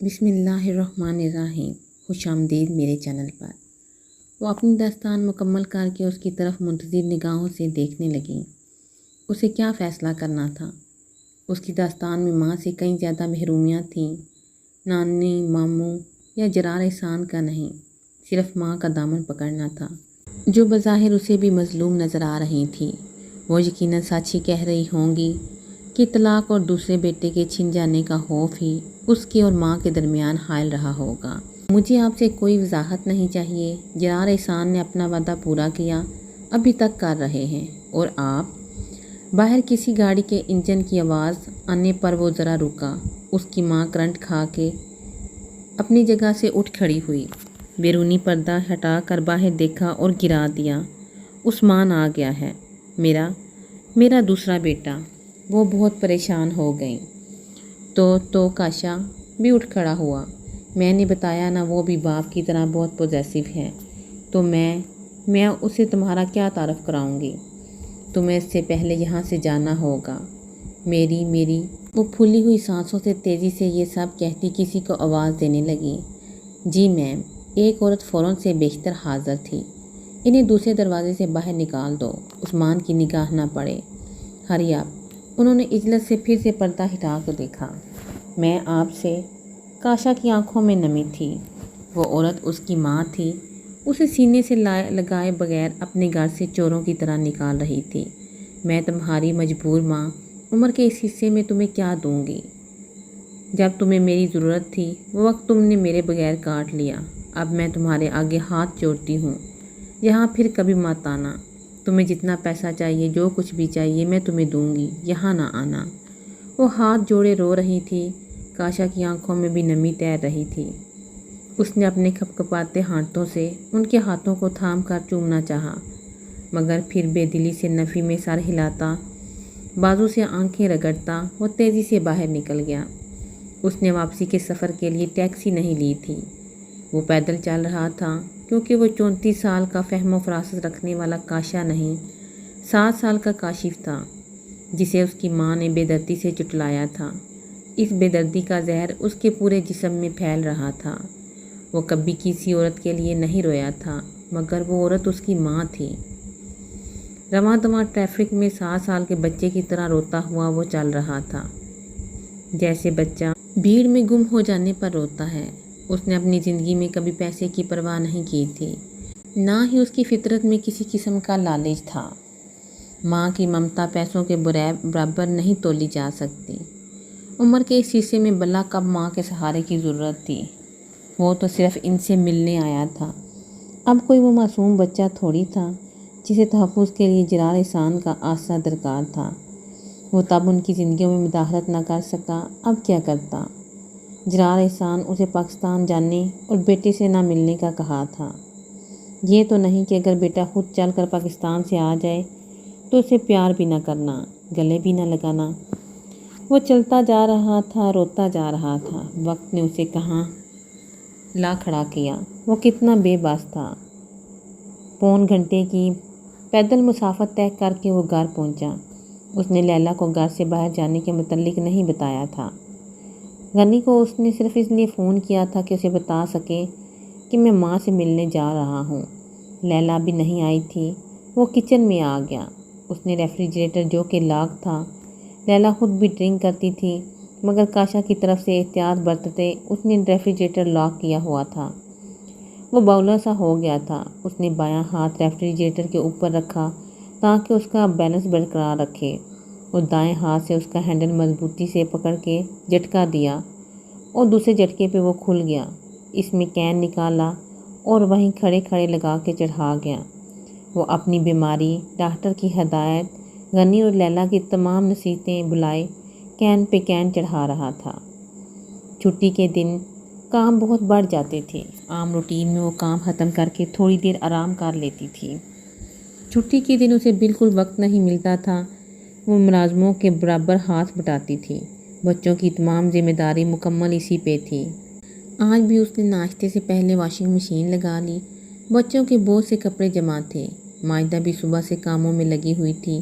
بسم اللہ الرحمن الرحیم۔ خوش آمدید میرے چینل پر۔ وہ اپنی داستان مکمل کر کے اس کی طرف منتظر نگاہوں سے دیکھنے لگیں۔ اسے کیا فیصلہ کرنا تھا؟ اس کی داستان میں ماں سے کئی زیادہ محرومیاں تھیں، نانی، ماموں یا جرار احسان کا نہیں، صرف ماں کا دامن پکڑنا تھا، جو بظاہر اسے بھی مظلوم نظر آ رہی تھی۔ وہ یقیناً سچ ہی کہہ رہی ہوں گی کہ طلاق اور دوسرے بیٹے کے چھن جانے کا خوف ہی اس کے اور ماں کے درمیان حائل رہا ہوگا۔ مجھے آپ سے کوئی وضاحت نہیں چاہیے۔ جرار احسان نے اپنا وعدہ پورا کیا، ابھی تک کر رہے ہیں، اور آپ؟ باہر کسی گاڑی کے انجن کی آواز آنے پر وہ ذرا رکا۔ اس کی ماں کرنٹ کھا کے اپنی جگہ سے اٹھ کھڑی ہوئی، بیرونی پردہ ہٹا کر باہر دیکھا اور گرا دیا۔ عثمان آ گیا ہے، میرا دوسرا بیٹا۔ وہ بہت پریشان ہو گئیں۔ تو کاشا بھی اٹھ کھڑا ہوا۔ میں نے بتایا نا، وہ بھی باپ کی طرح بہت پوزیسو ہے، تو میں اسے تمہارا کیا تعارف کراؤں گی؟ تمہیں اس سے پہلے یہاں سے جانا ہوگا۔ میری وہ پھولی ہوئی سانسوں سے تیزی سے یہ سب کہتی کسی کو آواز دینے لگی۔ جی میم۔ ایک عورت فوراً سے بیشتر حاضر تھی۔ انہیں دوسرے دروازے سے باہر نکال دو، عثمان کی نگاہ نہ پڑے۔ ہری آپ۔ انہوں نے اجلت سے پھر سے پردہ ہٹا کر دیکھا۔ میں آپ سے؟ کاشا کی آنکھوں میں نمی تھی۔ وہ عورت اس کی ماں تھی، اسے سینے سے لگائے بغیر اپنے گھر سے چوروں کی طرح نکال رہی تھی۔ میں تمہاری مجبور ماں عمر کے اس حصے میں تمہیں کیا دوں گی؟ جب تمہیں میری ضرورت تھی وہ وقت تم نے میرے بغیر کاٹ لیا۔ اب میں تمہارے آگے ہاتھ جوڑتی ہوں، یہاں پھر کبھی مت آنا۔ تمہیں جتنا پیسہ چاہیے، جو کچھ بھی چاہیے میں تمہیں دوں گی، یہاں نہ آنا۔ وہ ہاتھ جوڑے رو رہی تھی۔ کاشا کی آنکھوں میں بھی نمی تیر رہی تھی۔ اس نے اپنے کھپکھپاتے ہاتھوں سے ان کے ہاتھوں کو تھام کر چومنا چاہا، مگر پھر بے دلی سے نفی میں سر ہلاتا، بازو سے آنکھیں رگڑتا وہ تیزی سے باہر نکل گیا۔ اس نے واپسی کے سفر کے لیے ٹیکسی نہیں لی تھی، وہ پیدل چل رہا تھا، کیونکہ وہ 34 سال کا فہم و فراست رکھنے والا کاشا نہیں، 7 سال کا کاشف تھا، جسے اس کی ماں نے بے دردی سے چٹلایا تھا۔ اس بے دردی کا زہر اس کے پورے جسم میں پھیل رہا تھا۔ وہ کبھی کسی عورت کے لیے نہیں رویا تھا، مگر وہ عورت اس کی ماں تھی۔ رواں دواں ٹریفک میں 7 سال کے بچے کی طرح روتا ہوا وہ چل رہا تھا، جیسے بچہ بھیڑ میں گم ہو جانے پر روتا ہے۔ اس نے اپنی زندگی میں کبھی پیسے کی پرواہ نہیں کی تھی، نہ ہی اس کی فطرت میں کسی قسم کا لالچ تھا۔ ماں کی ممتا پیسوں کے برابر نہیں تولی جا سکتی۔ عمر کے اس حصے میں بلا کب ماں کے سہارے کی ضرورت تھی؟ وہ تو صرف ان سے ملنے آیا تھا۔ اب کوئی وہ معصوم بچہ تھوڑی تھا جسے تحفظ کے لیے جرار احسان کا آسرا درکار تھا۔ وہ تب ان کی زندگیوں میں مداخلت نہ کر سکا، اب کیا کرتا؟ جرار احسان اسے پاکستان جانے اور بیٹے سے نہ ملنے کا کہا تھا۔ یہ تو نہیں کہ اگر بیٹا خود چل کر پاکستان سے آ جائے تو اسے پیار بھی نہ کرنا، گلے بھی نہ لگانا۔ وہ چلتا جا رہا تھا، روتا جا رہا تھا۔ وقت نے اسے کہاں لا کھڑا کیا؟ وہ کتنا بے بس تھا۔ پون گھنٹے کی پیدل مسافت طے کر کے وہ گھر پہنچا۔ اس نے لیلا کو گھر سے باہر جانے کے متعلق نہیں بتایا تھا۔ غنی کو اس نے صرف اس لیے فون کیا تھا کہ اسے بتا سکے کہ میں ماں سے ملنے جا رہا ہوں۔ لیلا بھی نہیں آئی تھی۔ وہ کچن میں آ گیا۔ اس نے ریفریجریٹر جو کہ لاک تھا، لیلا خود بھی ڈرنک کرتی تھی، مگر کاشا کی طرف سے احتیاط برتتے اس نے ریفریجریٹر لاک کیا ہوا تھا۔ وہ باؤلر سا ہو گیا تھا۔ اس نے بایاں ہاتھ ریفریجریٹر کے اوپر رکھا تاکہ اس کا بیلنس برقرار رکھے، اور دائیں ہاتھ سے اس کا ہینڈل مضبوطی سے پکڑ کے جھٹکا دیا، اور دوسرے جھٹکے پہ وہ کھل گیا۔ اس میں کین نکالا اور وہیں کھڑے کھڑے لگا کے چڑھا گیا۔ وہ اپنی بیماری، ڈاکٹر کی ہدایت، غنی اور لیلا کی تمام نصیحتیں بلائے کین پہ کین چڑھا رہا تھا۔ چھٹی کے دن کام بہت بڑھ جاتے تھے۔ عام روٹین میں وہ کام ختم کر کے تھوڑی دیر آرام کر لیتی تھی۔ چھٹی کے دن اسے بالکل وقت نہیں ملتا تھا۔ وہ ملازموں کے برابر ہاتھ بٹاتی تھی۔ بچوں کی تمام ذمہ داری مکمل اسی پہ تھی۔ آج بھی اس نے ناشتے سے پہلے واشنگ مشین لگا لی۔ بچوں کے بہت سے کپڑے جمع تھے۔ ماجدہ بھی صبح سے کاموں میں لگی ہوئی تھی۔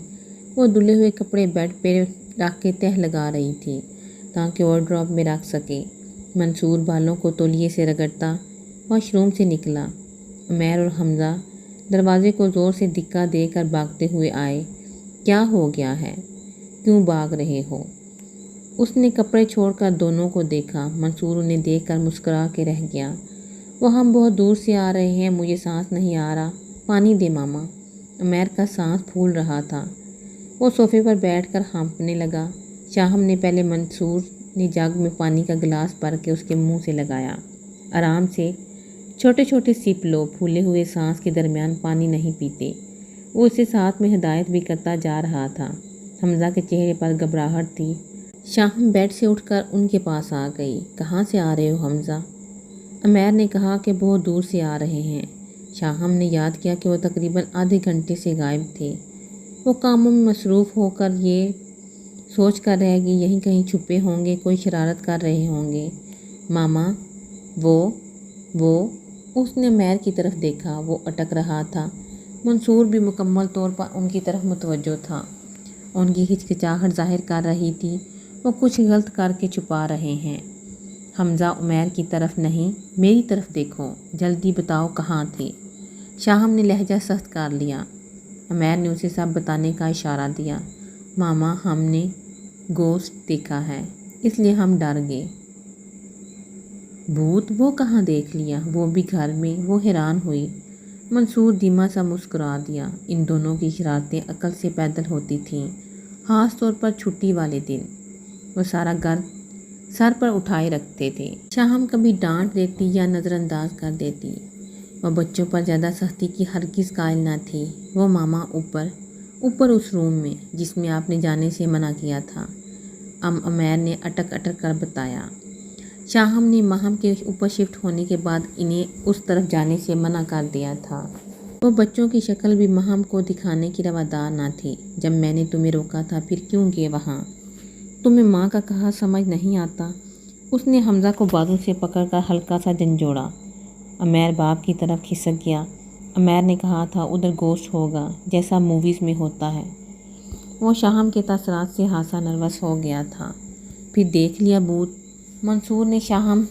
وہ دھلے ہوئے کپڑے بیڈ پہ رکھ کے تہہ لگا رہی تھی تاکہ وارڈروب میں رکھ سکے۔ منصور بالوں کو تولیے سے رگڑتا واش روم سے نکلا۔ عمیر اور حمزہ دروازے کو زور سے دھکا دے کر بھاگتے ہوئے آئے۔ کیا ہو گیا ہے؟ کیوں بھاگ رہے ہو؟ اس نے کپڑے چھوڑ کر دونوں کو دیکھا۔ منصور انہیں دیکھ کر مسکرا کے رہ گیا۔ وہ ہم بہت دور سے آ رہے ہیں، مجھے سانس نہیں آ رہا، پانی دے ماما۔ عمیر کا سانس پھول رہا تھا۔ وہ صوفے پر بیٹھ کر ہانپنے لگا۔ شاہم نے پہلے منصور نے جگ میں پانی کا گلاس بھر کے اس کے منہ سے لگایا۔ آرام سے چھوٹے چھوٹے سپ لو، پھولے ہوئے سانس کے درمیان پانی نہیں پیتے۔ وہ اسے ساتھ میں ہدایت بھی کرتا جا رہا تھا۔ حمزہ کے چہرے پر گھبراہٹ تھی۔ شاہم بیڈ سے اٹھ کر ان کے پاس آ گئی۔ کہاں سے آ رہے ہو حمزہ؟ عمیر نے کہا کہ بہت دور سے آ رہے ہیں۔ شاہم نے یاد کیا کہ وہ تقریباً آدھے گھنٹے سے غائب تھے۔ وہ کاموں میں مصروف ہو کر یہ سوچ کر رہ گئی یہیں کہیں چھپے ہوں گے، کوئی شرارت کر رہے ہوں گے۔ ماما وہ اس نے عمیر کی طرف دیکھا۔ وہ اٹک رہا تھا۔ منصور بھی مکمل طور پر ان کی طرف متوجہ تھا۔ ان کی ہچکچاہٹ ظاہر کر رہی تھی وہ کچھ غلط کر کے چھپا رہے ہیں۔ حمزہ عمیر کی طرف نہیں، میری طرف دیکھو، جلدی بتاؤ کہاں تھے؟ شاہم نے لہجہ سخت کر لیا۔ عمیر نے اسے سب بتانے کا اشارہ دیا۔ ماما ہم نے گوسٹ دیکھا ہے، اس لیے ہم ڈر گئے۔ بھوت؟ وہ کہاں دیکھ لیا؟ وہ بھی گھر میں؟ وہ حیران ہوئی۔ منصور دھیما سا مسکرا دیا۔ ان دونوں کی شرارتیں عقل سے پیدل ہوتی تھیں، خاص طور پر چھٹی والے دن۔ وہ سارا گھر سر پر اٹھائے رکھتے تھے۔ شاہم کبھی ڈانٹ دیتی یا نظر انداز کر دیتی۔ وہ بچوں پر زیادہ سختی کی ہرگز قائل نہ تھی۔ وہ ماما اوپر اس روم میں جس میں آپ نے جانے سے منع کیا تھا، عمیر نے اٹک کر بتایا۔ شاہم نے ماہم کے اوپر شفٹ ہونے کے بعد انہیں اس طرف جانے سے منع کر دیا تھا۔ وہ بچوں کی شکل بھی ماہم کو دکھانے کی روادار نہ تھی۔ جب میں نے تمہیں روکا تھا پھر کیوں گئے وہاں؟ تمہیں ماں کا کہا سمجھ نہیں آتا؟ اس نے حمزہ کو بازو سے پکڑ کر ہلکا سا جھنجھوڑا۔ عمیر باپ کی طرف کھسک گیا۔ عمیر نے کہا تھا ادھر گوشت ہوگا، جیسا موویز میں ہوتا ہے۔ وہ شاہم کے تاثرات سے خاصا نروس ہو گیا تھا۔ پھر دیکھ لیا بھوت؟ منصور نے شاہم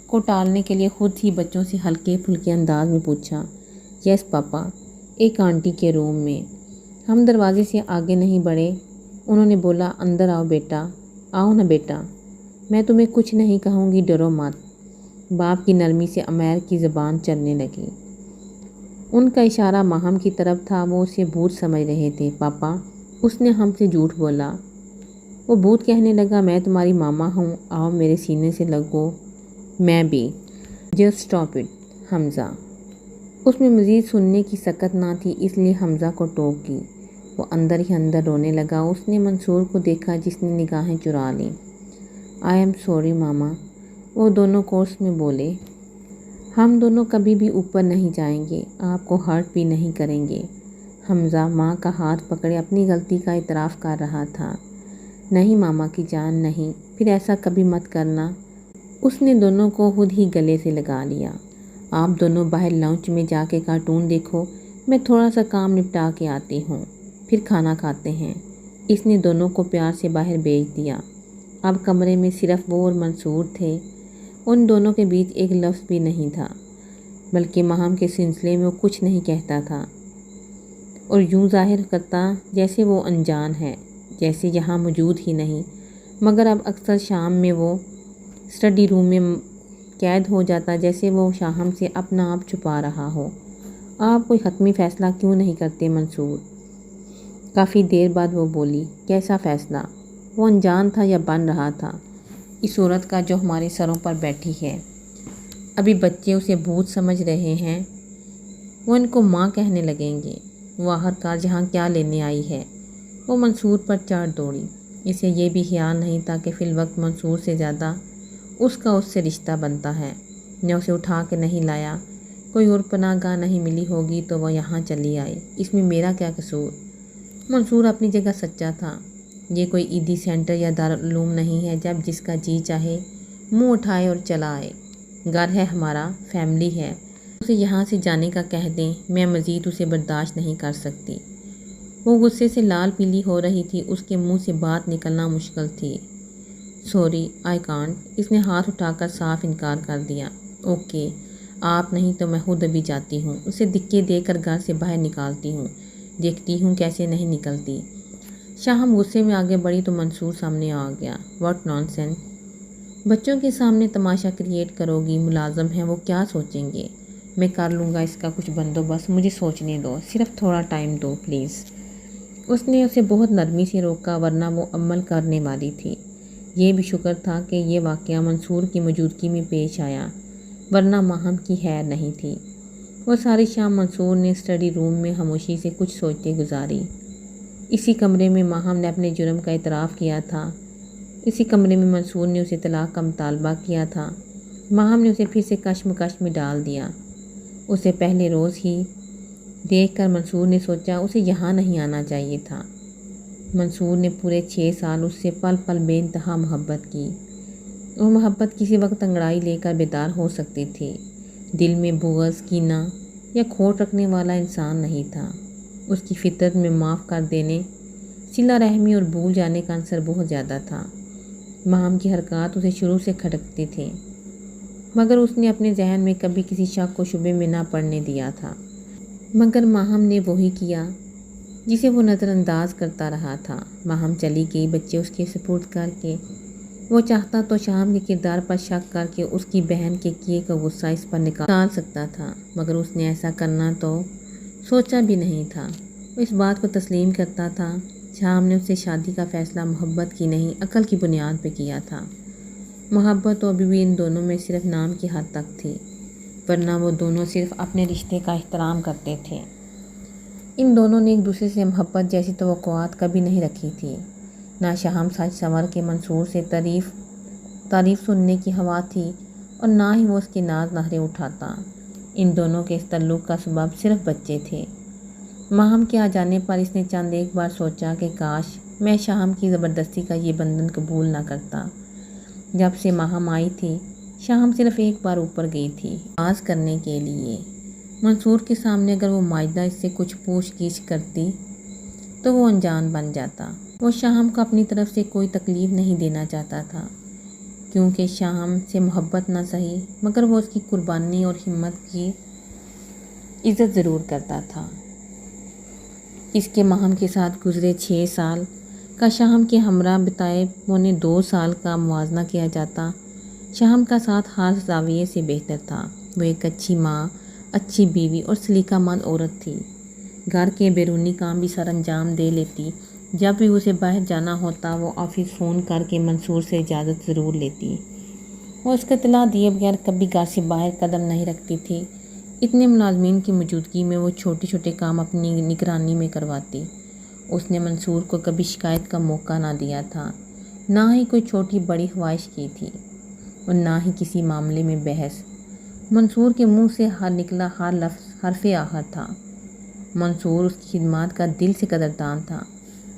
کو ٹالنے کے لیے خود ہی بچوں سے ہلکے پھلکے انداز میں پوچھا۔ یس پاپا، ایک آنٹی کے روم میں۔ ہم دروازے سے آگے نہیں بڑھے۔ انہوں نے بولا اندر آؤ بیٹا، آؤ نا بیٹا، میں تمہیں کچھ نہیں کہوں گی، ڈرو مت۔ باپ کی نرمی سے عمیر کی زبان چلنے لگی۔ ان کا اشارہ ماہم کی طرف تھا۔ وہ اسے بھوت سمجھ رہے تھے۔ پاپا، اس نے ہم سے جھوٹ بولا۔ وہ بھوت کہنے لگا میں تمہاری ماما ہوں، آؤ میرے سینے سے لگو، میں بھی۔ جسٹ اسٹاپ اٹ حمزہ۔ اس میں مزید سننے کی سکت نہ تھی، اس لیے حمزہ کو ٹوک گئی۔ وہ اندر ہی اندر رونے لگا۔ اس نے منصور کو دیکھا جس نے نگاہیں چرا لیں۔ آئی ایم سوری ماما، وہ دونوں کورس میں بولے۔ ہم دونوں کبھی بھی اوپر نہیں جائیں گے، آپ کو ہرٹ بھی نہیں کریں گے۔ حمزہ ماں کا ہاتھ پکڑے اپنی غلطی کا اعتراف کر رہا تھا۔ نہیں ماما کی جان نہیں، پھر ایسا کبھی مت کرنا۔ اس نے دونوں کو خود ہی گلے سے لگا لیا۔ آپ دونوں باہر لاؤنج میں جا کے کارٹون دیکھو، میں تھوڑا سا کام نپٹا کے آتی ہوں، پھر کھانا کھاتے ہیں۔ اس نے دونوں کو پیار سے باہر بھیج دیا۔ اب کمرے میں صرف وہ اور منصور تھے۔ ان دونوں کے بیچ ایک لفظ بھی نہیں تھا، بلکہ ماہم کے سلسلے میں وہ کچھ نہیں کہتا تھا اور یوں ظاہر کرتا جیسے وہ انجان ہے، جیسے یہاں موجود ہی نہیں۔ مگر اب اکثر شام میں وہ اسٹڈی روم میں قید ہو جاتا، جیسے وہ شاہم سے اپنا آپ چھپا رہا ہو۔ آپ کوئی حتمی فیصلہ کیوں نہیں کرتے منصور؟ کافی دیر بعد وہ بولی۔ کیسا فیصلہ؟ وہ انجان تھا یا بن رہا تھا؟ اس عورت کا جو ہمارے سروں پر بیٹھی ہے۔ ابھی بچے اسے بھوت سمجھ رہے ہیں، وہ ان کو ماں کہنے لگیں گے۔ وہ آخرکار یہاں کیا لینے آئی ہے؟ وہ منصور پر چڑھ دوڑی۔ اسے یہ بھی خیال نہیں تھا کہ فی الوقت منصور سے زیادہ اس کا اس سے رشتہ بنتا ہے۔ نے اسے اٹھا کے نہیں لایا، کوئی اور پناہ گاہ نہیں ملی ہوگی تو وہ یہاں چلی آئی۔ اس میں میرا کیا قصور؟ منصور اپنی جگہ سچا تھا۔ یہ کوئی عیدی سینٹر یا دارالعلوم نہیں ہے جب جس کا جی چاہے منہ اٹھائے اور چلا آئے۔ گھر ہے ہمارا، فیملی ہے، اسے یہاں سے جانے کا کہہ دیں، میں مزید اسے برداشت نہیں کر سکتی۔ وہ غصے سے لال پیلی ہو رہی تھی، اس کے منہ سے بات نکلنا مشکل تھی۔ سوری آئی کانٹ، اس نے ہاتھ اٹھا کر صاف انکار کر دیا۔ اوکے، آپ نہیں تو میں خود ابھی جاتی ہوں، اسے دھکے دے کر گھر سے باہر نکالتی ہوں، دیکھتی ہوں کیسے نہیں نکلتی۔ شاہم غصے میں آگے بڑھی تو منصور سامنے آ گیا۔ واٹ نان سینس، بچوں کے سامنے تماشا کریٹ کرو گی، ملازم ہیں وہ کیا سوچیں گے؟ میں کر لوں گا اس کا کچھ بندوبست، مجھے سوچنے دو، صرف تھوڑا ٹائم دو پلیز۔ اس نے اسے بہت نرمی سے روکا ورنہ وہ عمل کرنے والی تھی۔ یہ بھی شکر تھا کہ یہ واقعہ منصور کی موجودگی میں پیش آیا، ورنہ ماہم کی خیر نہیں تھی۔ وہ ساری شام منصور نے اسٹڈی روم میں خاموشی سے کچھ سوچتے گزاری۔ اسی کمرے میں ماہم نے اپنے جرم کا اعتراف کیا تھا، اسی کمرے میں منصور نے اسے طلاق کا مطالبہ کیا تھا۔ ماہم نے اسے پھر سے کشمکش میں ڈال دیا۔ اسے پہلے روز ہی دیکھ کر منصور نے سوچا اسے یہاں نہیں آنا چاہیے تھا۔ منصور نے پورے 6 سال اس سے پل پل بے انتہا محبت کی۔ وہ محبت کسی وقت انگڑائی لے کر بیدار ہو سکتی تھی۔ دل میں بغض، کینہ یا کھوٹ رکھنے والا انسان نہیں تھا۔ اس کی فطرت میں معاف کر دینے، صلہ رحمی اور بھول جانے کا عنصر بہت زیادہ تھا۔ ماہم کی حرکات اسے شروع سے کھٹکتی تھیں، مگر اس نے اپنے ذہن میں کبھی کسی شک و شبے میں نہ پڑنے دیا تھا۔ مگر ماہم نے وہی کیا جسے وہ نظر انداز کرتا رہا تھا۔ ماہم چلی گئی، بچے اس کے سپرد کر کے۔ وہ چاہتا تو شاہم کے کردار پر شک کر کے اس کی بہن کے کیے کا غصہ اس پر نکال سکتا تھا، مگر اس نے ایسا کرنا تو سوچا بھی نہیں تھا۔ وہ اس بات کو تسلیم کرتا تھا، شاہم نے اس سے شادی کا فیصلہ محبت کی نہیں عقل کی بنیاد پہ کیا تھا۔ محبت تو ابھی بھی ان دونوں میں صرف نام کی حد تک تھی، ورنہ وہ دونوں صرف اپنے رشتے کا احترام کرتے تھے۔ ان دونوں نے ایک دوسرے سے محبت جیسی توقعات کبھی نہیں رکھی تھی۔ نہ شاہم سج سنور کے منصور سے تعریف سننے کی ہوا تھی اور نہ ہی وہ اس کے ناز نخرے اٹھاتا۔ ان دونوں کے اس تعلق کا سبب صرف بچے تھے۔ ماہم کے آ جانے پر اس نے چند ایک بار سوچا کہ کاش میں شاہم کی زبردستی کا یہ بندھن قبول نہ کرتا۔ جب سے ماہم آئی تھی، شاہم صرف ایک بار اوپر گئی تھی، آز کرنے کے لیے۔ منصور کے سامنے اگر وہ ماجدہ اس سے کچھ پوچھ گچھ کرتی تو وہ انجان بن جاتا۔ وہ شاہم کو اپنی طرف سے کوئی تکلیف نہیں دینا چاہتا تھا، کیونکہ شاہم سے محبت نہ سہی مگر وہ اس کی قربانی اور ہمت کی عزت ضرور کرتا تھا۔ اس کے ماہم کے ساتھ گزرے 6 سال کا شاہم کے ہمراہ بتائے 2.25 سال کا موازنہ کیا جاتا، شاہم کا ساتھ ہر زاویے سے بہتر تھا۔ وہ ایک اچھی ماں، اچھی بیوی اور سلیقہ مند عورت تھی۔ گھر کے بیرونی کام بھی سر انجام دے لیتی۔ جب بھی اسے باہر جانا ہوتا وہ آفس فون کر کے منصور سے اجازت ضرور لیتی۔ وہ اس کو اطلاع دیے بغیر کبھی گھر سے باہر قدم نہیں رکھتی تھی۔ اتنے ملازمین کی موجودگی میں وہ چھوٹے چھوٹے کام اپنی نگرانی میں کرواتی۔ اس نے منصور کو کبھی شکایت کا موقع نہ دیا تھا، نہ ہی کوئی چھوٹی بڑی خواہش کی تھی اور نہ ہی کسی معاملے میں بحث۔ منصور کے منہ سے نکلا ہر لفظ حرف آخر تھا۔ منصور اس کی خدمات کا دل سے قدردان تھا،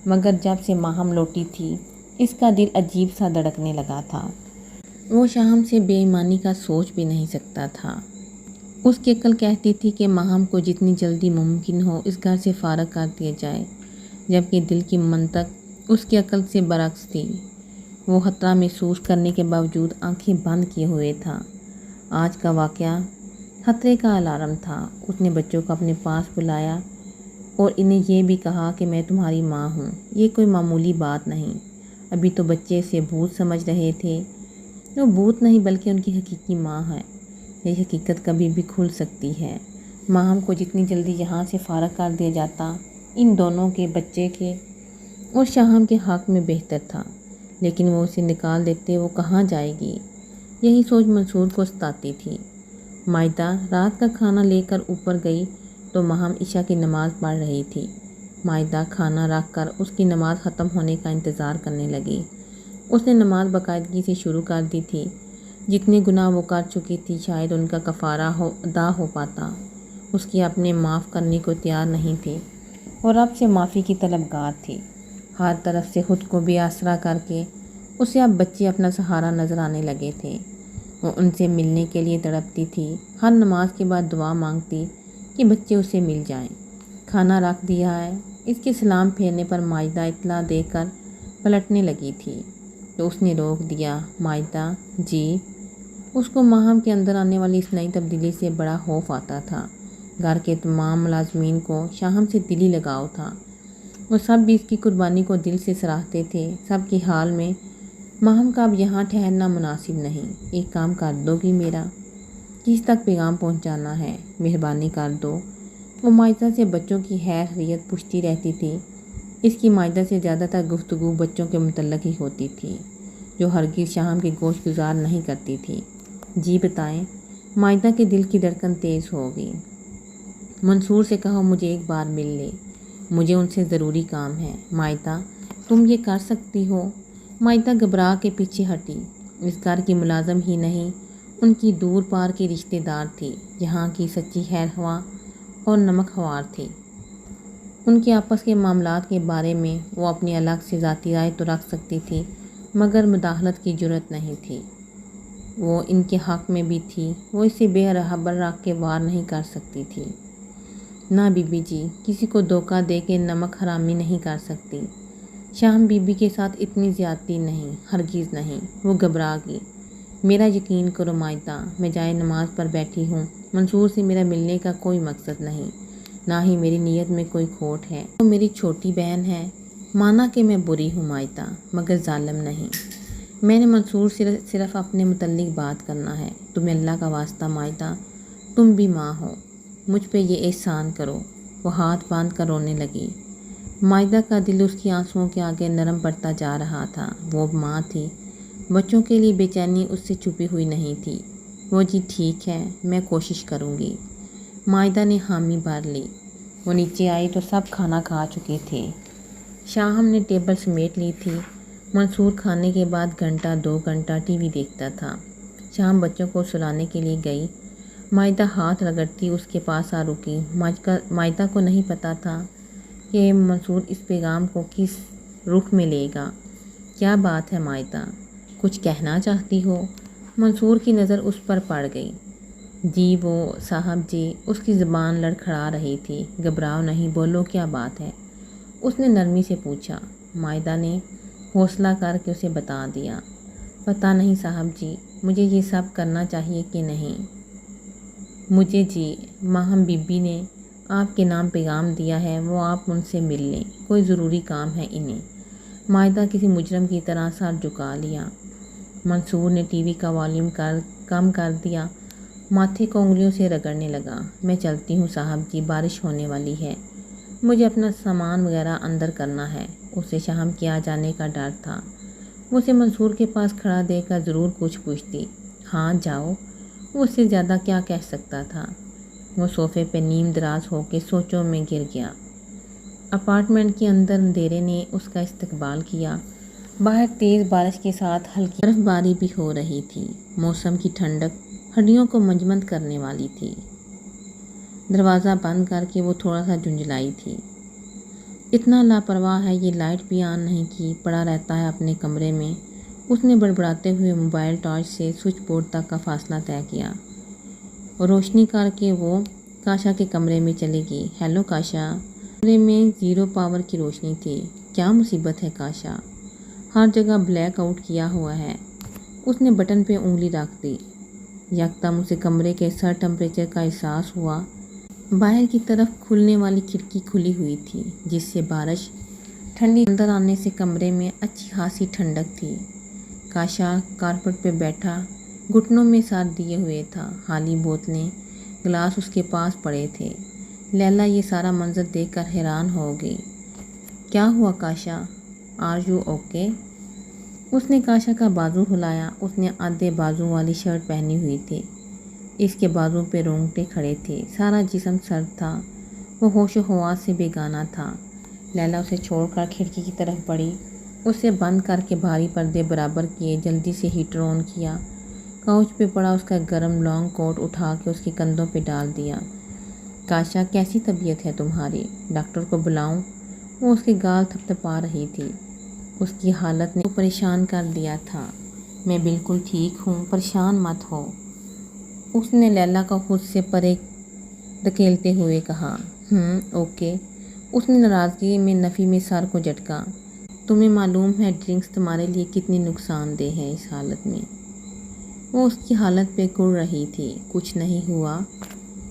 مگر جب سے ماہم لوٹی تھی اس کا دل عجیب سا دھڑکنے لگا تھا۔ وہ شاہم سے بے ایمانی کا سوچ بھی نہیں سکتا تھا۔ اس کی عقل کہتی تھی کہ ماہم کو جتنی جلدی ممکن ہو اس گھر سے فارغ کر دیا جائے، جبکہ دل کی منطق اس کی عقل سے برعکس تھی۔ وہ خطرہ محسوس کرنے کے باوجود آنکھیں بند کیے ہوئے تھا۔ آج کا واقعہ خطرے کا الارم تھا۔ اس نے بچوں کو اپنے پاس بلایا اور انہیں یہ بھی کہا کہ میں تمہاری ماں ہوں۔ یہ کوئی معمولی بات نہیں۔ ابھی تو بچے اسے بھوت سمجھ رہے تھے۔ وہ بھوت نہیں بلکہ ان کی حقیقی ماں ہے۔ یہ حقیقت کبھی بھی کھل سکتی ہے۔ ماہم کو جتنی جلدی یہاں سے فارغ کر دیا جاتا ان دونوں کے، بچے کے اور شاہم کے حق میں بہتر تھا، لیکن وہ اسے نکال دیتے وہ کہاں جائے گی؟ یہی سوچ منصور کو ستاتی تھی۔ ماجدہ رات کا کھانا لے کر اوپر گئی تو ماہم عشاء کی نماز پڑھ رہی تھی۔ ماجدہ کھانا رکھ کر اس کی نماز ختم ہونے کا انتظار کرنے لگی۔ اس نے نماز باقاعدگی سے شروع کر دی تھی۔ جتنے گناہ وہ کر چکی تھی شاید ان کا کفارہ ادا ہو پاتا۔ اس کی اپنے معاف کرنے کو تیار نہیں تھی اور رب سے معافی کی طلبگار تھی۔ ہر طرف سے خود کو بے آسرا کر کے اسے اب بچے اپنا سہارا نظر آنے لگے تھے۔ وہ ان سے ملنے کے لیے تڑپتی تھی۔ ہر نماز کے بعد دعا مانگتی کہ بچے اسے مل جائیں۔ کھانا رکھ دیا ہے؟ اس کے سلام پھیرنے پر ماجدہ اطلاع دے کر پلٹنے لگی تھی تو اس نے روک دیا۔ ماجدہ جی؟ اس کو ماہم کے اندر آنے والی اس نئی تبدیلی سے بڑا خوف آتا تھا۔ گھر کے تمام ملازمین کو شاہم سے دلی لگاؤ تھا۔ وہ سب بھی اس کی قربانی کو دل سے سراہتے تھے۔ سب کی حال میں ماہم کا اب یہاں ٹھہرنا مناسب نہیں۔ ایک کام کر دو گی میرا؟ کس تک پیغام پہنچانا ہے؟ مہربانی کر دو۔ وہ ماجدہ سے بچوں کی خیریت پوچھتی رہتی تھی۔ اس کی ماجدہ سے زیادہ تر گفتگو بچوں کے متعلق ہی ہوتی تھی، جو ہرگز شاہم کی گوش گزار نہیں کرتی تھی۔ جی بتائیں۔ ماجدہ کے دل کی دھڑکن تیز ہو گئی۔ منصور سے کہو مجھے ایک بار مل لے، مجھے ان سے ضروری کام ہے۔ ماجدہ تم یہ کر سکتی ہو؟ ماجدہ گھبرا کے پیچھے ہٹی۔ اس گھر کی ملازم ہی نہیں، ان کی دور پار کی رشتہ دار تھی، جہاں کی سچی خیر خواہ اور نمک خوار تھی۔ ان کے آپس کے معاملات کے بارے میں وہ اپنی الگ سے ذاتی رائے تو رکھ سکتی تھی، مگر مداخلت کی جرأت نہیں تھی۔ وہ ان کے حق میں بھی تھی، وہ اسے بے خبر رکھ کے وار نہیں کر سکتی تھی۔ نہ بی بی جی، کسی کو دھوکہ دے کے نمک حرامی نہیں کر سکتی۔ شاہم بی بی کے ساتھ اتنی زیادتی نہیں، ہرگز نہیں۔ وہ گھبرا گئی۔ میرا یقین کرو ماجدہ، میں جائے نماز پر بیٹھی ہوں۔ منصور سے میرا ملنے کا کوئی مقصد نہیں، نہ ہی میری نیت میں کوئی کھوٹ ہے۔ وہ میری چھوٹی بہن ہے۔ مانا کہ میں بری ہوں ماجدہ، مگر ظالم نہیں۔ میں نے منصور سے صرف اپنے متعلق بات کرنا ہے۔ تمہیں اللہ کا واسطہ ماجدہ، تم بھی ماں ہو، مجھ پہ یہ احسان کرو۔ وہ ہاتھ باندھ کر رونے لگی۔ ماجدہ کا دل اس کی آنسوؤں کے آگے نرم پڑتا جا رہا تھا۔ وہ ماں تھی، بچوں کے لیے بے چینی اس سے چھپی ہوئی نہیں تھی۔ وہ جی ٹھیک ہے، میں کوشش کروں گی۔ ماجدہ نے حامی بھر لی۔ وہ نیچے آئی تو سب کھانا کھا چکے تھے۔ شاہم نے ٹیبل سمیٹ لی تھی۔ منصور کھانے کے بعد گھنٹہ 2 گھنٹہ ٹی وی دیکھتا تھا۔ شام بچوں کو سلانے کے لیے گئی۔ ماجدہ ہاتھ رگڑتی اس کے پاس آ رکی۔ ماجدہ کو نہیں پتا تھا کہ منصور اس پیغام کو کس رخ میں لے گا۔ کیا بات ہے ماجدہ، کچھ کہنا چاہتی ہو؟ منصور کی نظر اس پر پڑ گئی۔ جی وہ صاحب جی، اس کی زبان لڑکھڑا رہی تھی۔ گھبراؤ نہیں، بولو کیا بات ہے؟ اس نے نرمی سے پوچھا۔ ماجدہ نے حوصلہ کر کے اسے بتا دیا۔ پتہ نہیں صاحب جی، مجھے یہ سب کرنا چاہیے کہ نہیں۔ مجھے جی، ماہم بی بی نے آپ کے نام پیغام دیا ہے، وہ آپ ان سے مل لیں، کوئی ضروری کام ہے انہیں۔ ماجدہ کسی مجرم کی طرح سر جھکا لیا۔ منصور نے ٹی وی کا والیوم کم کر دیا۔ ماتھے کو انگلیوں سے رگڑنے لگا۔ میں چلتی ہوں صاحب جی، بارش ہونے والی ہے، مجھے اپنا سامان وغیرہ اندر کرنا ہے۔ اسے شاہم کے آ جانے کا ڈر تھا۔ وہ اسے منصور کے پاس کھڑا دیکھ کر ضرور کچھ پوچھتی۔ ہاں جاؤ، وہ اس سے زیادہ کیا کہہ سکتا تھا۔ وہ صوفے پہ نیم دراز ہو کے سوچوں میں گر گیا۔ اپارٹمنٹ کے اندر اندھیرے نے اس کا استقبال کیا۔ باہر تیز بارش کے ساتھ ہلکی برف باری بھی ہو رہی تھی۔ موسم کی ٹھنڈک ہڈیوں کو منجمد کرنے والی تھی۔ دروازہ بند کر کے وہ تھوڑا سا جھنجھلائی تھی۔ اتنا لاپرواہ ہے، یہ لائٹ بھی آن نہیں کی، پڑا رہتا ہے اپنے کمرے میں۔ اس نے بڑبڑاتے ہوئے موبائل ٹارچ سے سوئچ بورڈ تک کا فاصلہ طے کیا۔ روشنی کر کے وہ کاشا کے کمرے میں چلی گئی۔ ہیلو کاشا۔ کمرے میں 0 پاور کی روشنی تھی۔ کیا مصیبت ہے کاشا؟ ہر جگہ بلیک آؤٹ کیا ہوا ہے۔ اس نے بٹن پہ انگلی رکھ دی۔ یکدم اسے کمرے کے سر ٹمپریچر کا احساس ہوا۔ باہر کی طرف کھلنے والی کھڑکی کھلی ہوئی تھی، جس سے بارش ٹھنڈی اندر آنے سے کمرے میں اچھی خاصی ٹھنڈک تھی۔ کاشا کارپٹ پہ بیٹھا گھٹنوں میں سر دیے ہوئے تھا۔ خالی بوتلیں، گلاس اس کے پاس پڑے تھے۔ لیلا یہ سارا منظر دیکھ کر حیران ہو گئی۔ کیا ہوا کاشا؟ Are you okay? اس نے کاشا کا بازو ہلایا۔ اس نے آدھے بازو والی شرٹ پہنی ہوئی تھی۔ اس کے بازو پہ رونگٹے کھڑے تھے، سارا جسم سرد تھا۔ وہ ہوش و حواس سے بیگانہ تھا۔ لیلا اسے چھوڑ کر کھڑکی کی طرف بڑھی۔ اسے بند کر کے بھاری پردے برابر کیے، جلدی سے ہیٹر آن کیا۔ کاؤچ پہ پڑا اس کا گرم لانگ کوٹ اٹھا کے اس کے کندھوں پہ ڈال دیا۔ کاشا کیسی طبیعت ہے تمہاری؟ ڈاکٹر کو بلاؤں؟ وہ اس کے گال تھپتھپا رہی تھی۔ اس کی حالت نے پریشان کر دیا تھا۔ میں بالکل ٹھیک ہوں، پریشان مت ہو، اس نے لیلا کو خود سے پرے دھکیلتے ہوئے کہا۔ اوکے، اس نے ناراضگی میں نفی میں سر کو جھٹکا۔ تمہیں معلوم ہے ڈرنکس تمہارے لیے کتنی نقصان دہ ہے اس حالت میں۔ وہ اس کی حالت پہ کڑ رہی تھی۔ کچھ نہیں ہوا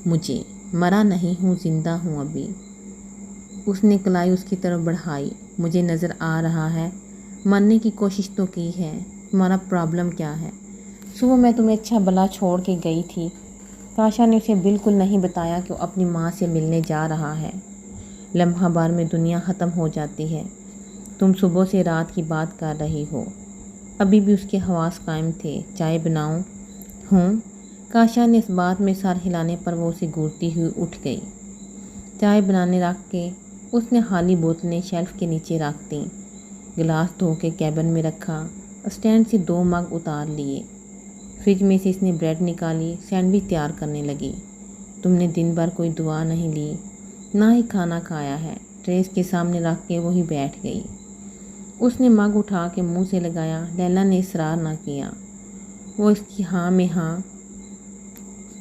مجھے، مرا نہیں ہوں، زندہ ہوں ابھی۔ اس نے کلائی اس کی طرف بڑھائی۔ مجھے نظر آ رہا ہے، مرنے کی کوشش تو کی ہے، تمہارا پرابلم کیا ہے؟ صبح میں تمہیں اچھا بھلا چھوڑ کے گئی تھی۔ کاشا نے اسے بالکل نہیں بتایا کہ وہ اپنی ماں سے ملنے جا رہا ہے۔ لمحہ بھر میں دنیا ختم ہو جاتی ہے۔ تم صبح سے رات کی بات کر رہی ہو۔ ابھی بھی اس کے حواس قائم تھے۔ چائے بناؤں؟ ہوں۔ کاشا نے اس بات میں سر ہلانے پر وہ اسے گھورتی ہوئی اٹھ گئی۔ چائے بنانے رکھ کے اس نے خالی بوتلیں شیلف کے نیچے رکھ دیں۔ گلاس دھو کے کیبن میں رکھا۔ اسٹینڈ سے 2 مگ اتار لیے۔ فریج میں سے اس نے بریڈ نکالی، سینڈوچ تیار کرنے لگی۔ تم نے دن بھر کوئی دعا نہیں لی، نہ ہی کھانا کھایا ہے۔ ٹریس کے سامنے رکھ کے وہی بیٹھ گئی۔ اس نے مگ اٹھا کے منہ سے لگایا۔ لیلا نے اصرار نہ کیا۔ وہ اس کی ہاں میں ہاں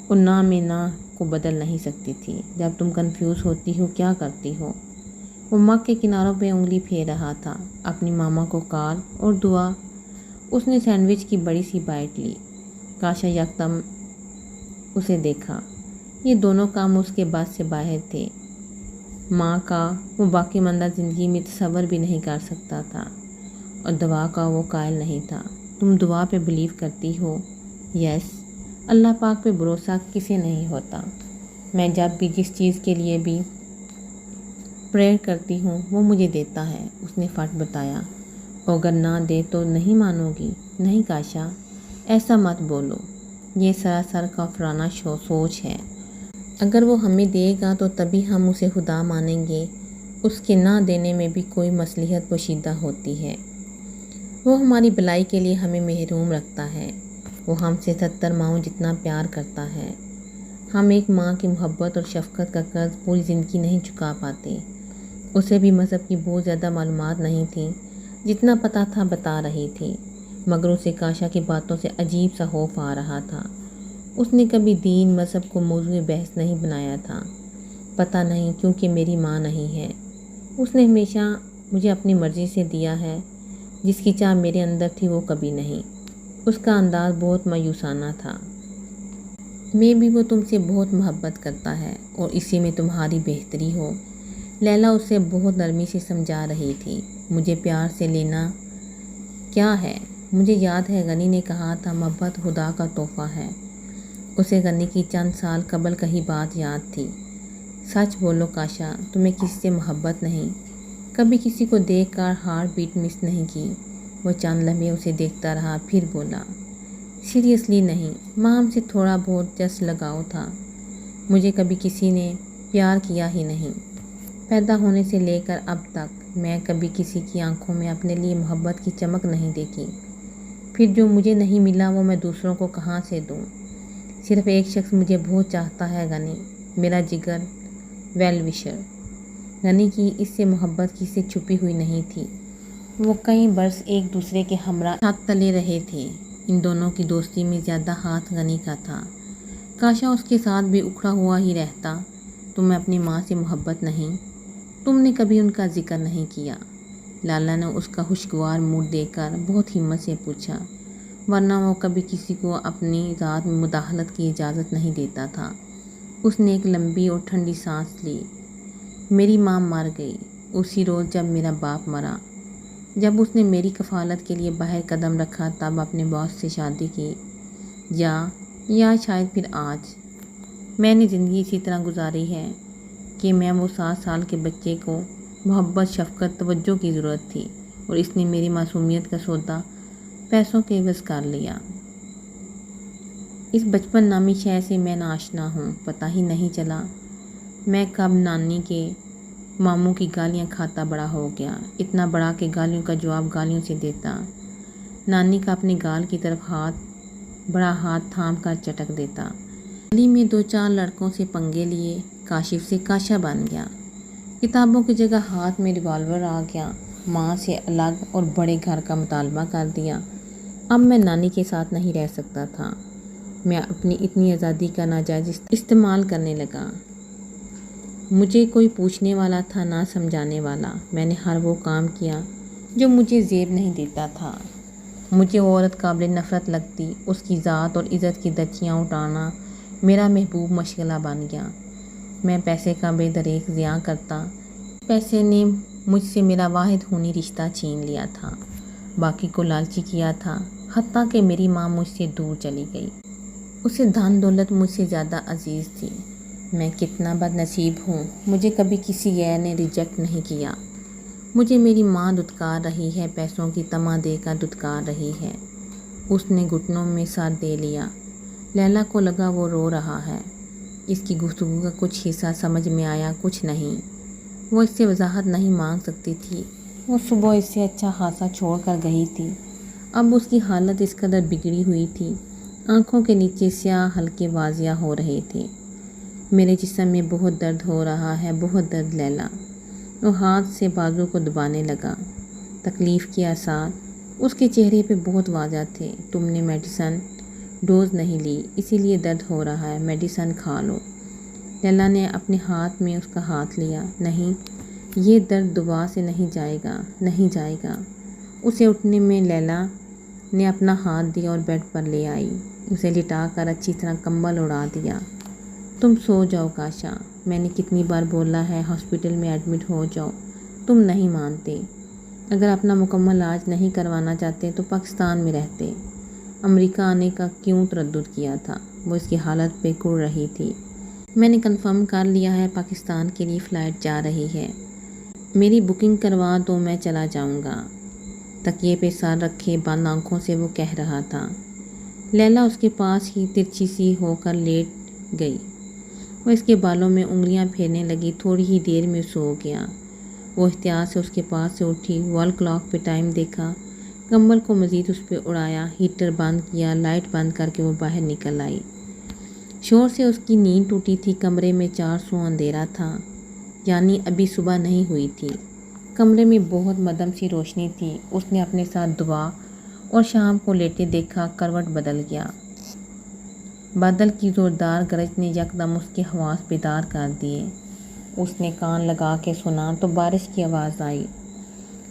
اور نہ میں نہ کو بدل نہیں سکتی تھی۔ جب تم کنفیوز ہوتی ہو کیا کرتی ہو؟ وہ مگ کے کناروں پہ انگلی پھیر رہا تھا۔ اپنی ماما کو کال اور دعا۔ اس نے سینڈوچ کی بڑی سی بائٹ لی۔ کاشا یکدم اسے دیکھا۔ یہ دونوں کام اس کے بس سے باہر تھے۔ ماں کا وہ باقی ماندہ زندگی میں تصور بھی نہیں کر سکتا تھا، اور دعا کا وہ قائل نہیں تھا۔ تم دعا پہ بلیو کرتی ہو؟ یس۔ اللہ پاک پہ بھروسہ کسے نہیں ہوتا۔ میں جب بھی جس چیز کے لیے بھی پریئر کرتی ہوں وہ مجھے دیتا ہے، اس نے فٹ بتایا۔ اور اگر نہ دے تو نہیں مانو گی؟ نہیں کاشا، ایسا مت بولو، یہ سراسر کافرانہ سوچ ہے۔ اگر وہ ہمیں دے گا تو تبھی ہم اسے خدا مانیں گے۔ اس کے نہ دینے میں بھی کوئی مصلحت پوشیدہ ہوتی ہے۔ وہ ہماری بھلائی کے لیے ہمیں محروم رکھتا ہے۔ وہ ہم سے 70 ماؤں جتنا پیار کرتا ہے۔ ہم ایک ماں کی محبت اور شفقت کا قرض پوری زندگی نہیں چکا پاتے۔ اسے بھی مذہب کی بہت زیادہ معلومات نہیں تھیں، جتنا پتہ تھا بتا رہی تھی، مگر اسے کاشا کی باتوں سے عجیب سا خوف آ رہا تھا۔ اس نے کبھی دین مذہب کو موضوع بحث نہیں بنایا تھا۔ پتہ نہیں کیونکہ میری ماں نہیں ہے۔ اس نے ہمیشہ مجھے اپنی مرضی سے دیا ہے، جس کی چاہ میرے اندر تھی وہ کبھی نہیں۔ اس کا انداز بہت مایوسانہ تھا۔ میں بھی وہ تم سے بہت محبت کرتا ہے اور اسی میں تمہاری بہتری ہو۔ لیلا اسے بہت نرمی سے سمجھا رہی تھی۔ مجھے پیار سے لینا کیا ہے؟ مجھے یاد ہے غنی نے کہا تھا محبت خدا کا تحفہ ہے۔ اسے غنی کی چند سال قبل کہی بات یاد تھی۔ سچ بولو کاشا، تمہیں کسی سے محبت نہیں؟ کبھی کسی کو دیکھ کر ہارٹ بیٹ مس نہیں کی؟ وہ چند لمحے اسے دیکھتا رہا، پھر بولا، سیریسلی نہیں، ماں ہم سے تھوڑا بہت جس لگاؤ تھا۔ مجھے کبھی کسی نے پیار کیا ہی نہیں۔ پیدا ہونے سے لے کر اب تک میں کبھی کسی کی آنکھوں میں اپنے لیے محبت کی چمک نہیں دیکھی۔ پھر جو مجھے نہیں ملا وہ میں دوسروں کو کہاں سے دوں؟ صرف ایک شخص مجھے بہت چاہتا ہے، غنی، میرا جگر ویل وشر۔ غنی کی اس سے محبت کی سے چھپی ہوئی نہیں تھی۔ وہ کئی برس ایک دوسرے کے ہمراہ چھت تلے رہے تھے۔ ان دونوں کی دوستی میں زیادہ ہاتھ غنی کا تھا۔ کاشا اس کے ساتھ بھی اکھڑا ہوا ہی رہتا۔ تمہیں اپنی ماں سے محبت نہیں؟ تم نے کبھی ان کا ذکر نہیں کیا؟ لالا نے اس کا خوشگوار موڈ دیکھ کر بہت ہمت سے پوچھا، ورنہ وہ کبھی کسی کو اپنی ذات میں مداخلت کی اجازت نہیں دیتا تھا۔ اس نے ایک لمبی اور ٹھنڈی سانس لی۔ میری ماں مر گئی اسی روز جب میرا باپ مرا۔ جب اس نے میری کفالت کے لیے باہر قدم رکھا تب اپنے باس سے شادی کی، یا شاید پھر آج۔ میں نے زندگی اسی طرح گزاری ہے کہ میں وہ 7 سال کے بچے کو محبت، شفقت، توجہ کی ضرورت تھی، اور اس نے میری معصومیت کا سودا پیسوں کے عوض کر لیا۔ اس بچپن نامی شے سے میں ناآشنا ہوں۔ پتہ ہی نہیں چلا میں کب نانی کے ماموں کی گالیاں کھاتا بڑا ہو گیا، اتنا بڑا کہ گالیوں کا جواب گالیوں سے دیتا۔ نانی کا اپنے گال کی طرف بڑا ہاتھ تھام کر چٹک دیتا۔ گلی میں 2-4 لڑکوں سے پنگے لیے، کاشف سے کاشا بن گیا۔ کتابوں کی جگہ ہاتھ میں ریوالور آ گیا۔ ماں سے الگ اور بڑے گھر کا مطالبہ کر دیا۔ اب میں نانی کے ساتھ نہیں رہ سکتا تھا۔ میں اپنی اتنی آزادی کا ناجائز استعمال کرنے لگا۔ مجھے کوئی پوچھنے والا تھا نہ سمجھانے والا۔ میں نے ہر وہ کام کیا جو مجھے زیب نہیں دیتا تھا۔ مجھے وہ عورت قابل نفرت لگتی، اس کی ذات اور عزت کی دچیاں اٹھانا میرا محبوب مشغلہ بن گیا۔ میں پیسے کا بے دریغ ضیاع کرتا۔ پیسے نے مجھ سے میرا واحد خونی رشتہ چھین لیا تھا، باقی کو لالچی کیا تھا، حتیٰ کہ میری ماں مجھ سے دور چلی گئی۔ اسے دھن دولت مجھ سے زیادہ عزیز تھی۔ میں کتنا بد نصیب ہوں، مجھے کبھی کسی غیر نے ریجیکٹ نہیں کیا۔ مجھے میری ماں دھتکار رہی ہے، پیسوں کی طمع دے کر دھتکار رہی ہے۔ اس نے گھٹنوں میں سر دے لیا۔ لیلا کو لگا وہ رو رہا ہے۔ اس کی گفتگو کا کچھ حصہ سمجھ میں آیا، کچھ نہیں۔ وہ اس سے وضاحت نہیں مانگ سکتی تھی۔ وہ صبح اس سے اچھا خاصا چھوڑ کر گئی تھی۔ اب اس کی حالت اس قدر بگڑی ہوئی تھی، آنکھوں کے نیچے سیاہ حلقے واضح ہو رہے تھے۔ میرے جسم میں بہت درد ہو رہا ہے، بہت درد لیلا۔ وہ ہاتھ سے بازو کو دبانے لگا۔ تکلیف کے آثار اس کے چہرے پہ بہت واضح تھے۔ تم نے میڈیسن ڈوز نہیں لی، اسی لیے درد ہو رہا ہے، میڈیسن کھا لو۔ لیلا نے اپنے ہاتھ میں اس کا ہاتھ لیا۔ نہیں، یہ درد دوا سے نہیں جائے گا، نہیں جائے گا۔ اسے اٹھنے میں لیلا نے اپنا ہاتھ دیا اور بیڈ پر لے آئی۔ اسے لٹا کر اچھی طرح کمبل اڑا دیا۔ تم سو جاؤ کاشا، میں نے کتنی بار بولا ہے ہاسپٹل میں ایڈمٹ ہو جاؤ، تم نہیں مانتے۔ اگر اپنا مکمل علاج نہیں کروانا چاہتے تو پاکستان میں رہتے۔ امریکہ آنے کا کیوں تردد کیا تھا؟ وہ اس کی حالت پہ کڑ رہی تھی۔ میں نے کنفرم کر لیا ہے، پاکستان کے لیے فلائٹ جا رہی ہے۔ میری بکنگ کروا دو، میں چلا جاؤں گا۔ تکیے پہ سر رکھے بند آنکھوں سے وہ کہہ رہا تھا۔ لیلا اس کے پاس ہی ترچھی سی ہو کر لیٹ گئی۔ وہ اس کے بالوں میں انگلیاں پھیرنے لگی۔ تھوڑی ہی دیر میں سو گیا۔ وہ احتیاط سے اس کے پاس سے اٹھی، وال کلاک پہ ٹائم دیکھا، کمبل کو مزید اس پہ اڑایا، ہیٹر بند کیا، لائٹ بند کر کے وہ باہر نکل آئی۔ شور سے اس کی نیند ٹوٹی تھی۔ کمرے میں 400 اندھیرا تھا، یعنی ابھی صبح نہیں ہوئی تھی۔ کمرے میں بہت مدھم سی روشنی تھی۔ اس نے اپنے ساتھ دعا اور شام کو لیٹے دیکھا۔ کروٹ بدل گیا۔ بادل کی زوردار گرج نے یکدم اس کے حواس بیدار کر دیے۔ اس نے کان لگا کے سنا تو بارش کی آواز آئی۔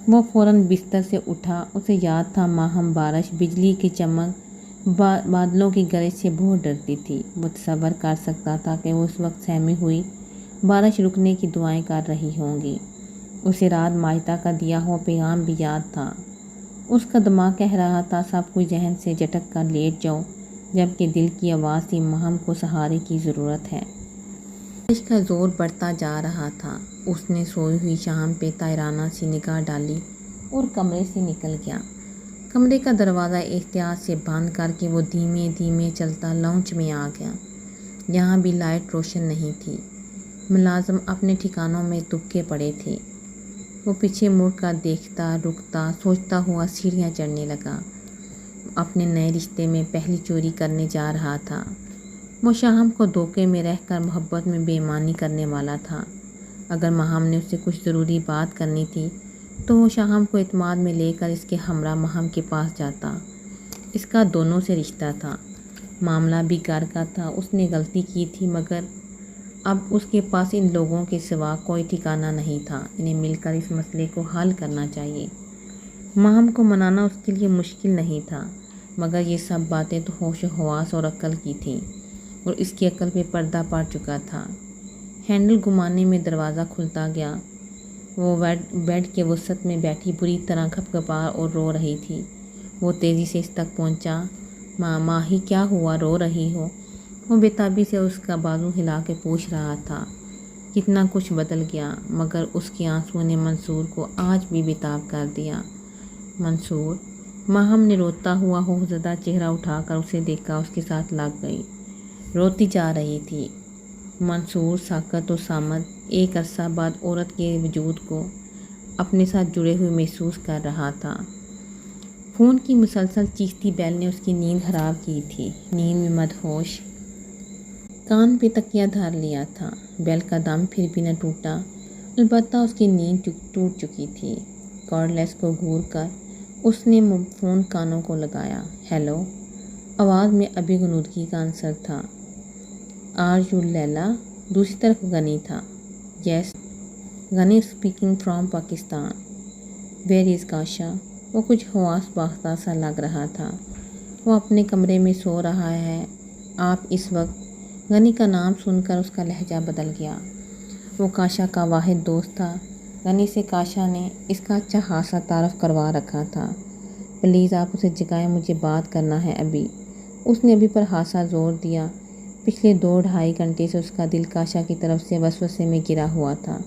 وہ فوراً بستر سے اٹھا۔ اسے یاد تھا ماہم بارش بجلی کی چمک، بادلوں کی گرج سے بہت ڈرتی تھی۔ وہ تصور کر سکتا تھا کہ وہ اس وقت سہمی ہوئی بارش رکنے کی دعائیں کر رہی ہوں گی۔ اسے رات ماجدہ کا دیا ہوا پیغام بھی یاد تھا۔ اس کا دماغ کہہ رہا تھا سب کچھ ذہن سے جھٹک کر لیٹ جاؤ، جبکہ دل کی آواز تھی ماہم کو سہارے کی ضرورت ہے۔ بارش کا زور بڑھتا جا رہا تھا۔ اس نے سوئی ہوئی شام پہ طائرانہ سی نگاہ ڈالی اور کمرے سے نکل گیا۔ کمرے کا دروازہ احتیاط سے بند کر کے وہ دھیمے دھیمے چلتا لاؤنج میں آ گیا۔ یہاں بھی لائٹ روشن نہیں تھی۔ ملازم اپنے ٹھکانوں میں دبکے پڑے تھے۔ وہ پیچھے مڑ کر دیکھتا، رکتا، سوچتا ہوا سیڑھیاں چڑھنے لگا۔ اپنے نئے رشتے میں پہلی چوری کرنے جا رہا تھا۔ وہ شاہم کو دھوکے میں رہ کر محبت میں بے ایمانی کرنے والا تھا۔ اگر ماہم نے اسے کچھ ضروری بات کرنی تھی تو وہ شاہم کو اعتماد میں لے کر اس کے ہمراہ ماہم کے پاس جاتا۔ اس کا دونوں سے رشتہ تھا، معاملہ بھی گھر کا تھا۔ اس نے غلطی کی تھی، مگر اب اس کے پاس ان لوگوں کے سوا کوئی ٹھکانہ نہیں تھا۔ انہیں مل کر اس مسئلے کو حل کرنا چاہیے۔ ماہم کو منانا اس کے لیے مشکل نہیں تھا، مگر یہ سب باتیں تو ہوش و حواس اور عقل کی تھیں، اور اس کی عقل پہ پردہ پڑ چکا تھا۔ ہینڈل گھمانے میں دروازہ کھلتا گیا۔ وہ بیڈ کے وسط میں بیٹھی بری طرح کھپکھپا اور رو رہی تھی۔ وہ تیزی سے اس تک پہنچا۔ ماہی کیا ہوا، رو رہی ہو؟ وہ بےتابی سے اس کا بازو ہلا کے پوچھ رہا تھا۔ کتنا کچھ بدل گیا، مگر اس کے آنسوؤں نے منصور کو آج بھی بےتاب کر دیا۔ منصور، ماہم نے روتا ہوا خوفزدہ چہرہ اٹھا کر اسے دیکھا، اس کے ساتھ لگ گئی۔ روتی جا رہی تھی۔ منصور ساکت و صامت ایک عرصہ بعد عورت کے وجود کو اپنے ساتھ جڑے ہوئے محسوس کر رہا تھا۔ فون کی مسلسل چیختی بیل نے اس کی نیند حرام کی تھی۔ نیند میں مدہوش کان پہ تکیہ دھر لیا تھا۔ بیل کا دم پھر بھی نہ ٹوٹا، البتہ اس کی نیند ٹوٹ چکی تھی۔ کارڈ لیس کو گھور کر اس نے فون کانوں کو لگایا۔ ہیلو، آواز میں ابھی غنودگی کا عنصر تھا۔ Are you Laila? دوسری طرف غنی تھا۔ Yes, Ghani speaking from Pakistan. Where is Kasha? وہ کچھ حواس باختہ سا لگ رہا تھا۔ وہ اپنے کمرے میں سو رہا ہے آپ اس وقت؟ غنی کا نام سن کر اس کا لہجہ بدل گیا۔ وہ کاشا کا واحد دوست تھا۔ غنی سے کاشا نے اس کا اچھا خاصا تعارف کروا رکھا تھا۔ پلیز آپ اسے جگائیں، مجھے بات کرنا ہے ابھی۔ اس نے ابھی پر خاصا زور دیا۔ پچھلے 2-2.5 گھنٹے سے اس کا دل کاشا کی طرف سے وسوسے میں گرا ہوا تھا۔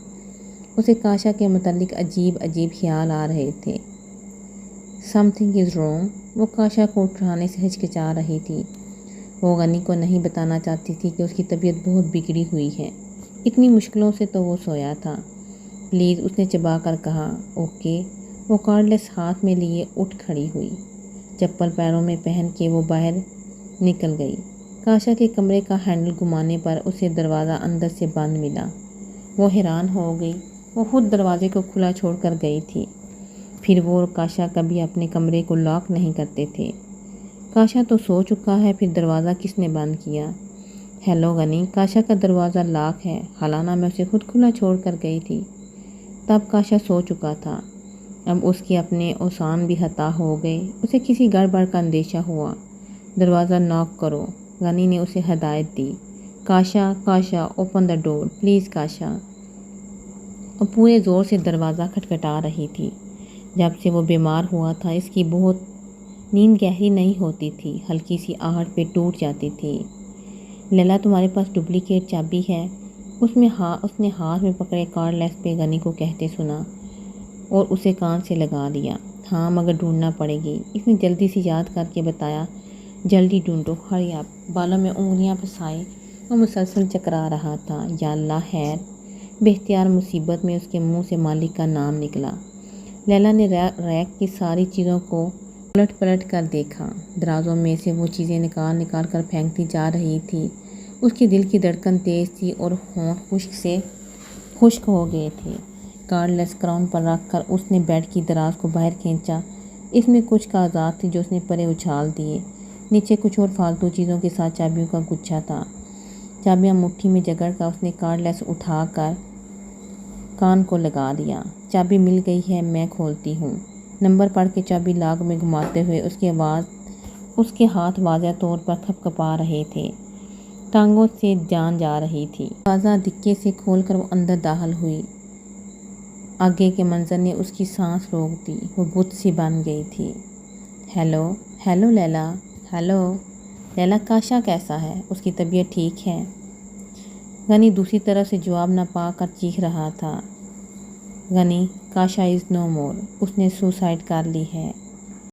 اسے کاشا کے متعلق عجیب عجیب خیال آ رہے تھے۔ Some thing is wrong. وہ کاشا کو اٹھانے سے ہچکچا رہی تھی۔ وہ غنی کو نہیں بتانا چاہتی تھی کہ اس کی طبیعت بہت بگڑی ہوئی ہے۔ اتنی مشکلوں سے تو وہ سویا تھا۔ پلیز، اس نے چبا کر کہا۔ اوکے۔ وہ کارڈ لیس ہاتھ میں لیے اٹھ کھڑی ہوئی۔ چپل پیروں میں پہن کے وہ باہر نکل گئی۔ کاشا کے کمرے کا ہینڈل گھمانے پر اسے دروازہ اندر سے بند ملا۔ وہ حیران ہو گئی۔ وہ خود دروازے کو کھلا چھوڑ کر گئی تھی۔ پھر وہ اور کاشا کبھی اپنے کمرے کو لاک نہیں کرتے تھے۔ کاشا تو سو چکا ہے، پھر دروازہ کس نے بند کیا؟ ہیلو غنی، کاشا کا دروازہ لاک ہے، حالانہ میں اسے خود کھلا چھوڑ کر گئی تھی۔ تب کاشا سو چکا تھا۔ اب اس کے اپنے اوسان بھی ہتا ہو گئے۔ اسے کسی گڑبڑ کا اندیشہ ہوا۔ دروازہ ناک کرو، غنی نے اسے ہدایت دی۔ کاشا، کاشا، اوپن دا ڈور پلیز کاشا۔ وہ پورے زور سے دروازہ کھٹکھٹا رہی تھی۔ جب سے وہ بیمار ہوا تھا اس کی بہت نیند گہری نہیں ہوتی تھی، ہلکی سی آہٹ پہ ٹوٹ جاتی تھی۔ لیلا، تمہارے پاس ڈپلیکیٹ چابی ہے؟ اس نے ہاتھ میں پکڑے کارڈ لیس پہ غنی کو کہتے سنا اور اسے کان سے لگا لیا۔ ہاں، مگر ڈھونڈنا پڑے گی، اس نے جلدی سے یاد کر کے بتایا۔ جلدی ڈھونڈو، ہری آپ۔ بالوں میں انگلیاں پھنسائے وہ مسلسل چکرا رہا تھا۔ یا اللہ خیر! بے اختیار مصیبت میں اس کے منہ سے مالک کا نام نکلا۔ لیلا نے ریک کی ساری چیزوں کو پلٹ پلٹ کر دیکھا۔ درازوں میں سے وہ چیزیں نکال نکال کر پھینکتی جا رہی تھی۔ اس کے دل کی دھڑکن تیز تھی اور ہونٹ خشک ہو گئے تھے۔ کارڈ لیس کراؤن پر رکھ کر اس نے بیڈ کی دراز کو باہر کھینچا۔ اس میں کچھ کاغذات تھے جو اس نے پرے اچھال دیے۔ نیچے کچھ اور فالتو چیزوں کے ساتھ چابیوں کا گچھا تھا۔ چابیاں مٹھی میں جگڑ کر اس نے کارڈ لیس اٹھا کر کان کو لگا لیا۔ چابی مل گئی ہے، میں کھولتی ہوں۔ نمبر پڑھ کے چابی لاک میں گھماتے ہوئے اس کے ہاتھ واضح طور پر کھپ کھپا رہے تھے۔ ٹانگوں سے جان جا رہی تھی۔ دروازہ دھکے سے کھول کر وہ اندر داخل ہوئی۔ آگے کے منظر نے اس کی سانس روک دی۔ وہ بت سی بن گئی تھی۔ ہیلو، ہیلو لیلا، ہیلو لیلا، کاشا کیسا ہے؟ اس کی طبیعت ٹھیک ہے؟ غنی دوسری طرف سے جواب نہ پا کر چیخ رہا تھا۔ غنی، کاشا از نو مور، اس نے سوسائڈ کر لی ہے۔